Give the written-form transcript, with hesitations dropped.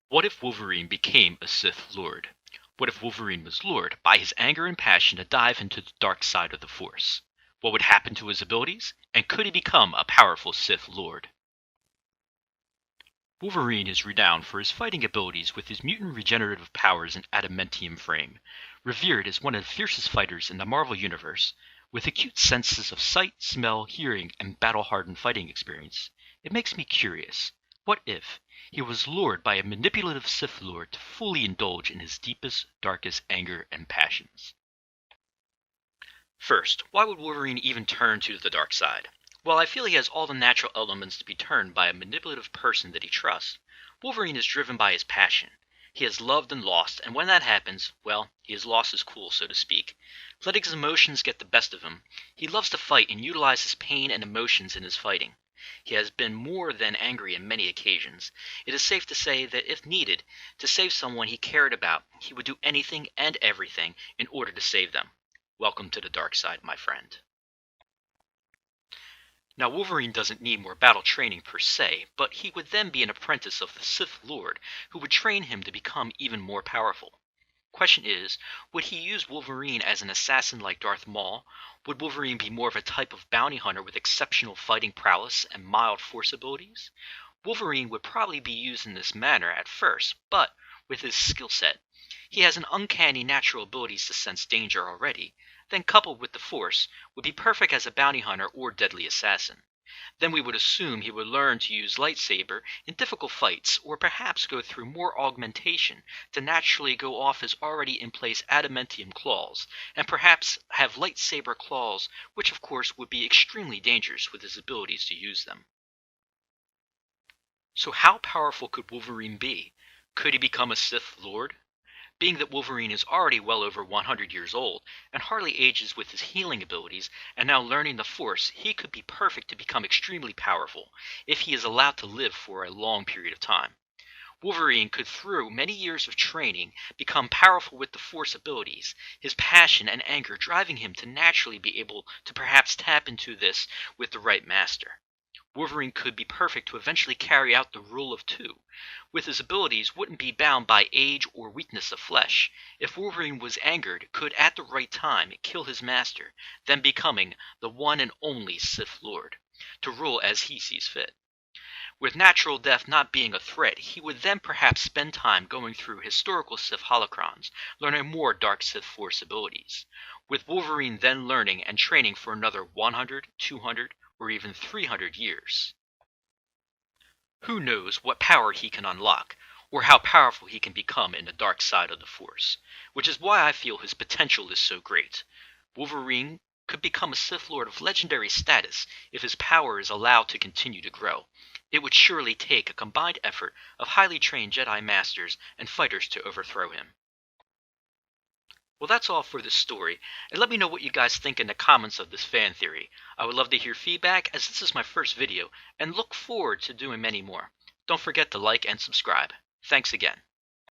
What if Wolverine became a Sith Lord? What if Wolverine was lured by his anger and passion to dive into the dark side of the Force? What would happen to his abilities? And could he become a powerful Sith Lord? Wolverine is renowned for his fighting abilities with his mutant regenerative powers and adamantium frame, revered as one of the fiercest fighters in the Marvel Universe. With acute senses of sight, smell, hearing, and battle-hardened fighting experience, it makes me curious. What if he was lured by a manipulative Sith Lord to fully indulge in his deepest, darkest anger and passions? First, why would Wolverine even turn to the dark side? Well, I feel he has all the natural elements to be turned by a manipulative person that he trusts. Wolverine is driven by his passion. He has loved and lost, and when that happens, well, he has lost his cool, so to speak. Letting his emotions get the best of him, he loves to fight and utilize his pain and emotions in his fighting. He has been more than angry on many occasions. It is safe to say that if needed, to save someone he cared about, he would do anything and everything in order to save them. Welcome to the dark side, my friend. Now, Wolverine doesn't need more battle training per se, but he would then be an apprentice of the Sith Lord, who would train him to become even more powerful. Question is, would he use Wolverine as an assassin like Darth Maul? Would Wolverine be more of a type of bounty hunter with exceptional fighting prowess and mild force abilities? Wolverine would probably be used in this manner at first, but with his skill set, he has an uncanny natural abilities to sense danger already, then coupled with the Force, would be perfect as a bounty hunter or deadly assassin. Then we would assume he would learn to use lightsaber in difficult fights, or perhaps go through more augmentation to naturally go off his already in place adamantium claws, and perhaps have lightsaber claws, which of course would be extremely dangerous with his abilities to use them. So how powerful could Wolverine be? Could he become a Sith Lord? Being that Wolverine is already well over 100 years old, and hardly ages with his healing abilities, and now learning the Force, he could be perfect to become extremely powerful, if he is allowed to live for a long period of time. Wolverine could, through many years of training, become powerful with the Force abilities, his passion and anger driving him to naturally be able to perhaps tap into this with the right master. Wolverine could be perfect to eventually carry out the rule of two, with his abilities wouldn't be bound by age or weakness of flesh. If Wolverine was angered, could at the right time kill his master, then becoming the one and only Sith Lord, to rule as he sees fit. With natural death not being a threat, he would then perhaps spend time going through historical Sith holocrons, learning more Dark Sith Force abilities, with Wolverine then learning and training for another 100, 200, or even 300 years. Who knows what power he can unlock, or how powerful he can become in the dark side of the Force, which is why I feel his potential is so great. Wolverine could become a Sith Lord of legendary status if his power is allowed to continue to grow. It would surely take a combined effort of highly trained Jedi Masters and fighters to overthrow him. Well, that's all for this story, and let me know what you guys think in the comments of this fan theory. I would love to hear feedback, as this is my first video, and look forward to doing many more. Don't forget to like and subscribe. Thanks again.